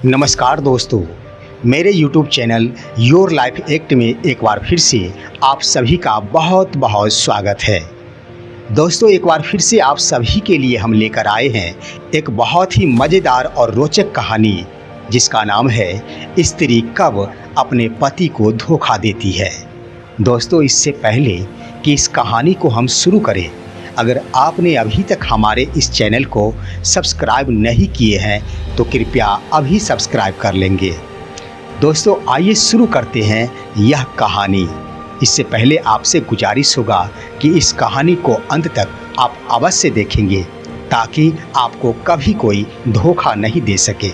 नमस्कार दोस्तों, मेरे YouTube channel your life act में एक बार फिर से आप सभी का बहुत बहुत स्वागत है। दोस्तों, एक बार फिर से आप सभी के लिए हम लेकर आए हैं एक बहुत ही मज़ेदार और रोचक कहानी जिसका नाम है स्त्री कब अपने पति को धोखा देती है। दोस्तों, इससे पहले कि इस कहानी को हम शुरू करें, अगर आपने अभी तक हमारे इस चैनल को सब्सक्राइब नहीं किए हैं तो कृपया अभी सब्सक्राइब कर लेंगे। दोस्तों, आइए शुरू करते हैं यह कहानी। इससे पहले आपसे गुजारिश होगा कि इस कहानी को अंत तक आप अवश्य देखेंगे ताकि आपको कभी कोई धोखा नहीं दे सके।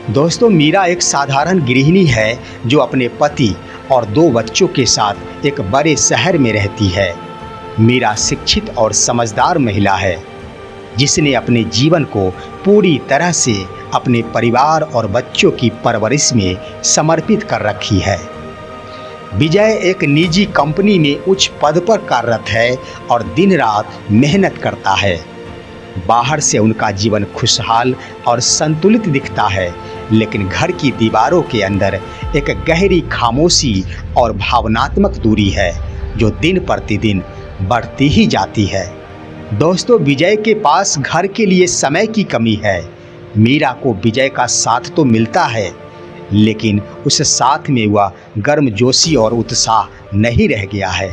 दोस्तों, मीरा एक साधारण गृहिणी है जो अपने पति और 2 बच्चों के साथ एक बड़े शहर में रहती है। मीरा शिक्षित और समझदार महिला है जिसने अपने जीवन को पूरी तरह से अपने परिवार और बच्चों की परवरिश में समर्पित कर रखी है। विजय एक निजी कंपनी में उच्च पद पर कार्यरत है और दिन रात मेहनत करता है। बाहर से उनका जीवन खुशहाल और संतुलित दिखता है, लेकिन घर की दीवारों के अंदर एक गहरी खामोशी और भावनात्मक दूरी है जो दिन प्रतिदिन बढ़ती ही जाती है। दोस्तों, विजय के पास घर के लिए समय की कमी है। मीरा को विजय का साथ तो मिलता है, लेकिन उस साथ में वह गर्मजोशी और उत्साह नहीं रह गया है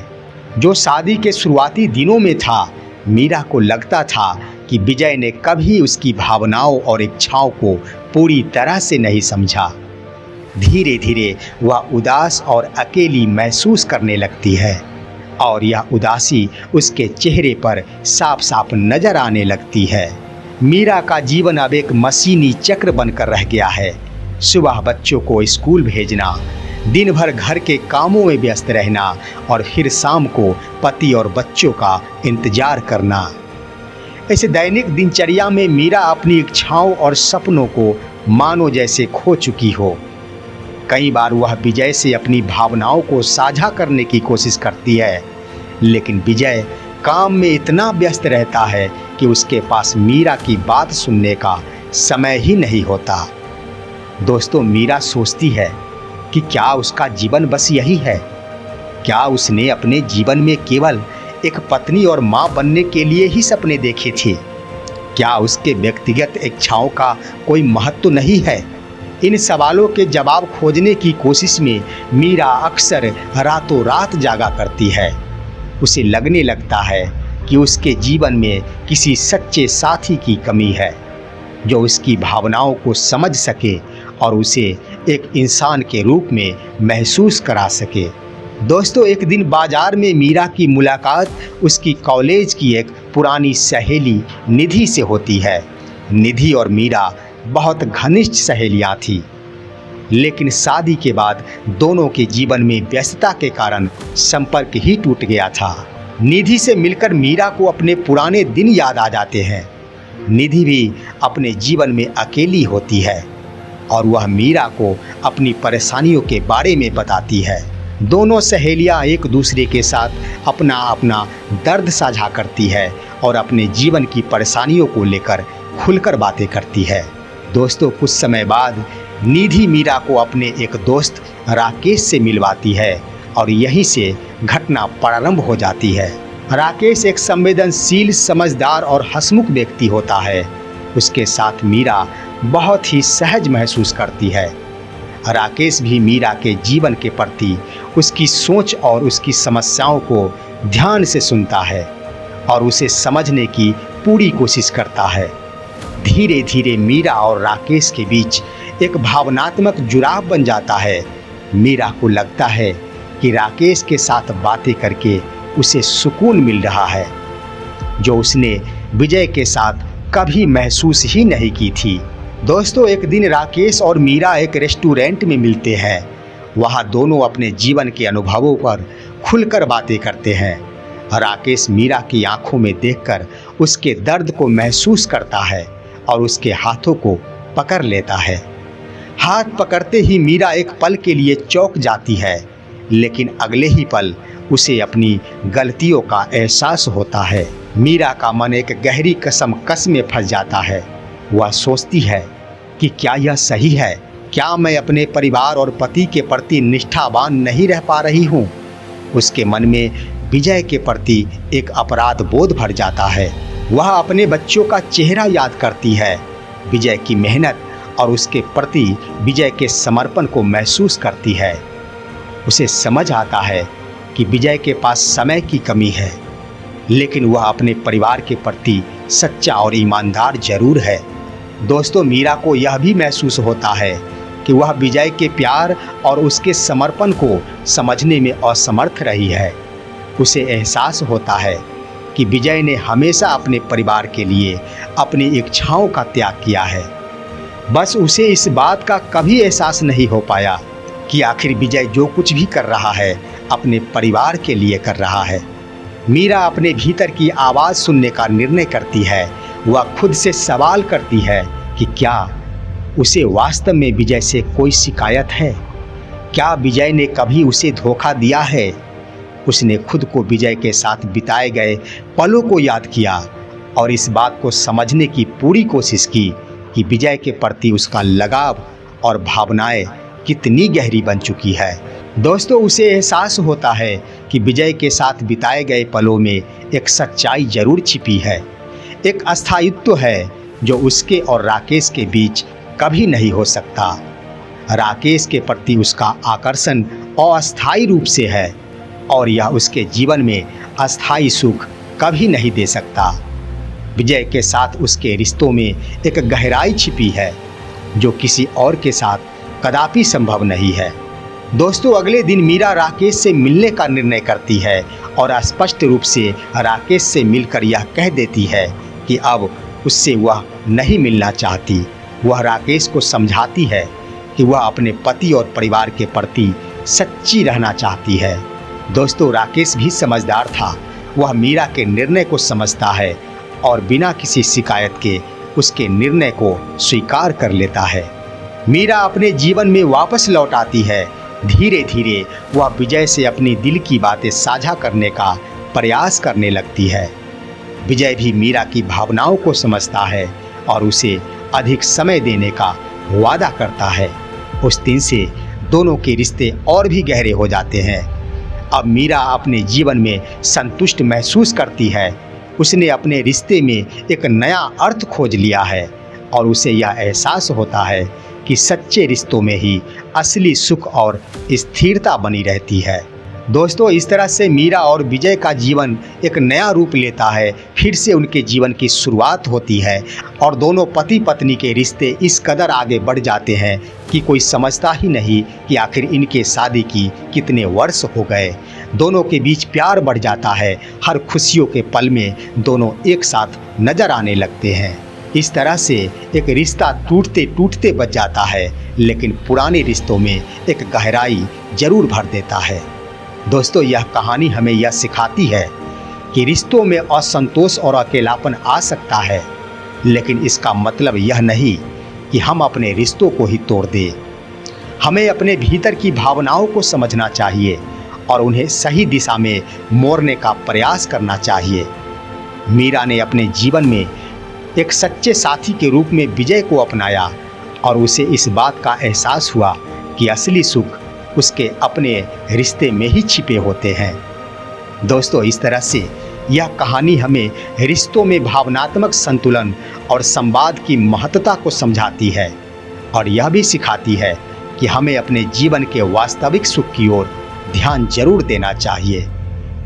जो शादी के शुरुआती दिनों में था। मीरा को लगता था कि विजय ने कभी उसकी भावनाओं और इच्छाओं को पूरी तरह से नहीं समझा। धीरे धीरे वह उदास और अकेली महसूस करने लगती है और यह उदासी उसके चेहरे पर साफ साफ नजर आने लगती है। मीरा का जीवन अब एक मशीनी चक्र बनकर रह गया है। सुबह बच्चों को स्कूल भेजना, दिन भर घर के कामों में व्यस्त रहना और फिर शाम को पति और बच्चों का इंतजार करना। ऐसे दैनिक दिनचर्या में मीरा अपनी इच्छाओं और सपनों को मानो जैसे खो चुकी हो। कई बार वह विजय से अपनी भावनाओं को साझा करने की कोशिश करती है, लेकिन विजय काम में इतना व्यस्त रहता है कि उसके पास मीरा की बात सुनने का समय ही नहीं होता। दोस्तों, मीरा सोचती है कि क्या उसका जीवन बस यही है? क्या उसने अपने जीवन में केवल एक पत्नी और माँ बनने के लिए ही सपने देखे थे? क्या उसके व्यक्तिगत इच्छाओं का कोई महत्व नहीं है? इन सवालों के जवाब खोजने की कोशिश में मीरा अक्सर रातों रात जागा करती है। उसे लगने लगता है कि उसके जीवन में किसी सच्चे साथी की कमी है जो उसकी भावनाओं को समझ सके और उसे एक इंसान के रूप में महसूस करा सके। दोस्तों, एक दिन बाजार में मीरा की मुलाकात उसकी कॉलेज की एक पुरानी सहेली निधि से होती है। निधि और मीरा बहुत घनिष्ठ सहेलियां थीं, लेकिन शादी के बाद दोनों के जीवन में व्यस्तता के कारण संपर्क ही टूट गया था। निधि से मिलकर मीरा को अपने पुराने दिन याद आ जाते हैं। निधि भी अपने जीवन में अकेली होती है और वह मीरा को अपनी परेशानियों के बारे में बताती है। दोनों सहेलियां एक दूसरे के साथ अपना अपना दर्द साझा करती है और अपने जीवन की परेशानियों को लेकर खुलकर बातें करती है। दोस्तों, कुछ समय बाद निधि मीरा को अपने एक दोस्त राकेश से मिलवाती है और यहीं से घटना प्रारंभ हो जाती है। राकेश एक संवेदनशील, समझदार और हंसमुख व्यक्ति होता है। उसके साथ मीरा बहुत ही सहज महसूस करती है। राकेश भी मीरा के जीवन के प्रति उसकी सोच और उसकी समस्याओं को ध्यान से सुनता है और उसे समझने की पूरी कोशिश करता है। धीरे धीरे मीरा और राकेश के बीच एक भावनात्मक जुड़ाव बन जाता है। मीरा को लगता है कि राकेश के साथ बातें करके उसे सुकून मिल रहा है जो उसने विजय के साथ कभी महसूस ही नहीं की थी। दोस्तों, एक दिन राकेश और मीरा एक रेस्टोरेंट में मिलते हैं। वहाँ दोनों अपने जीवन के अनुभवों पर खुलकर बातें करते हैं। राकेश मीरा की आंखों में देखकर उसके दर्द को महसूस करता है और उसके हाथों को पकड़ लेता है। हाथ पकड़ते ही मीरा एक पल के लिए चौंक जाती है, लेकिन अगले ही पल उसे अपनी गलतियों का एहसास होता है। मीरा का मन एक गहरी कशमकश में फंस जाता है। वह सोचती है कि क्या यह सही है क्या मैं अपने परिवार और पति के प्रति निष्ठावान नहीं रह पा रही हूँ? उसके मन में विजय के प्रति एक अपराध बोध भर जाता है। वह अपने बच्चों का चेहरा याद करती है, विजय की मेहनत और उसके प्रति विजय के समर्पण को महसूस करती है। उसे समझ आता है कि विजय के पास समय की कमी है, लेकिन वह अपने परिवार के प्रति सच्चा और ईमानदार जरूर है। दोस्तों, मीरा को यह भी महसूस होता है कि वह विजय के प्यार और उसके समर्पण को समझने में असमर्थ रही है। उसे एहसास होता है कि विजय ने हमेशा अपने परिवार के लिए अपनी इच्छाओं का त्याग किया है। बस उसे इस बात का कभी एहसास नहीं हो पाया कि आखिर विजय जो कुछ भी कर रहा है अपने परिवार के लिए कर रहा है। मीरा अपने भीतर की आवाज़ सुनने का निर्णय करती है। वह खुद से सवाल करती है कि क्या उसे वास्तव में विजय से कोई शिकायत है? क्या विजय ने कभी उसे धोखा दिया है? उसने खुद को विजय के साथ बिताए गए पलों को याद किया और इस बात को समझने की पूरी कोशिश की कि विजय के प्रति उसका लगाव और भावनाएं कितनी गहरी बन चुकी है। दोस्तों, उसे एहसास होता है कि विजय के साथ बिताए गए पलों में एक सच्चाई जरूर छिपी है, एक अस्थायित्व है जो उसके और राकेश के बीच कभी नहीं हो सकता। राकेश के प्रति उसका आकर्षण अस्थायी रूप से है और यह उसके जीवन में अस्थायी सुख कभी नहीं दे सकता। विजय के साथ उसके रिश्तों में एक गहराई छिपी है जो किसी और के साथ कदापि संभव नहीं है। दोस्तों, अगले दिन मीरा राकेश से मिलने का निर्णय करती है और स्पष्ट रूप से राकेश से मिलकर यह कह देती है कि अब उससे वह नहीं मिलना चाहती। वह राकेश को समझाती है कि वह अपने पति और परिवार के प्रति सच्ची रहना चाहती है। दोस्तों, राकेश भी समझदार था। वह मीरा के निर्णय को समझता है और बिना किसी शिकायत के उसके निर्णय को स्वीकार कर लेता है। मीरा अपने जीवन में वापस लौट आती है। धीरे धीरे वह विजय से अपनी दिल की बातें साझा करने का प्रयास करने लगती है। विजय भी मीरा की भावनाओं को समझता है और उसे अधिक समय देने का वादा करता है। उस दिन से दोनों के रिश्ते और भी गहरे हो जाते हैं। अब मीरा अपने जीवन में संतुष्ट महसूस करती है। उसने अपने रिश्ते में एक नया अर्थ खोज लिया है और उसे यह एहसास होता है कि सच्चे रिश्तों में ही असली सुख और स्थिरता बनी रहती है। दोस्तों, इस तरह से मीरा और विजय का जीवन एक नया रूप लेता है। फिर से उनके जीवन की शुरुआत होती है और दोनों पति पत्नी के रिश्ते इस कदर आगे बढ़ जाते हैं कि कोई समझता ही नहीं कि आखिर इनके शादी की कितने वर्ष हो गए। दोनों के बीच प्यार बढ़ जाता है। हर खुशियों के पल में दोनों एक साथ नजर आने लगते हैं। इस तरह से एक रिश्ता टूटते टूटते बच जाता है, लेकिन पुराने रिश्तों में एक गहराई जरूर भर देता है। दोस्तों, यह कहानी हमें यह सिखाती है कि रिश्तों में असंतोष और अकेलापन आ सकता है, लेकिन इसका मतलब यह नहीं कि हम अपने रिश्तों को ही तोड़ दें। हमें अपने भीतर की भावनाओं को समझना चाहिए और उन्हें सही दिशा में मोड़ने का प्रयास करना चाहिए। मीरा ने अपने जीवन में एक सच्चे साथी के रूप में विजय को अपनाया और उसे इस बात का एहसास हुआ कि असली सुख उसके अपने रिश्ते में ही छिपे होते हैं। दोस्तों, इस तरह से यह कहानी हमें रिश्तों में भावनात्मक संतुलन और संवाद की महत्वता को समझाती है और यह भी सिखाती है कि हमें अपने जीवन के वास्तविक सुख की ओर ध्यान जरूर देना चाहिए।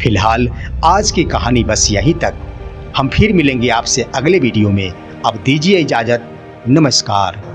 फिलहाल आज की कहानी बस यहीं तक। हम फिर मिलेंगे आपसे अगले वीडियो में। अब दीजिए इजाज़त। नमस्कार।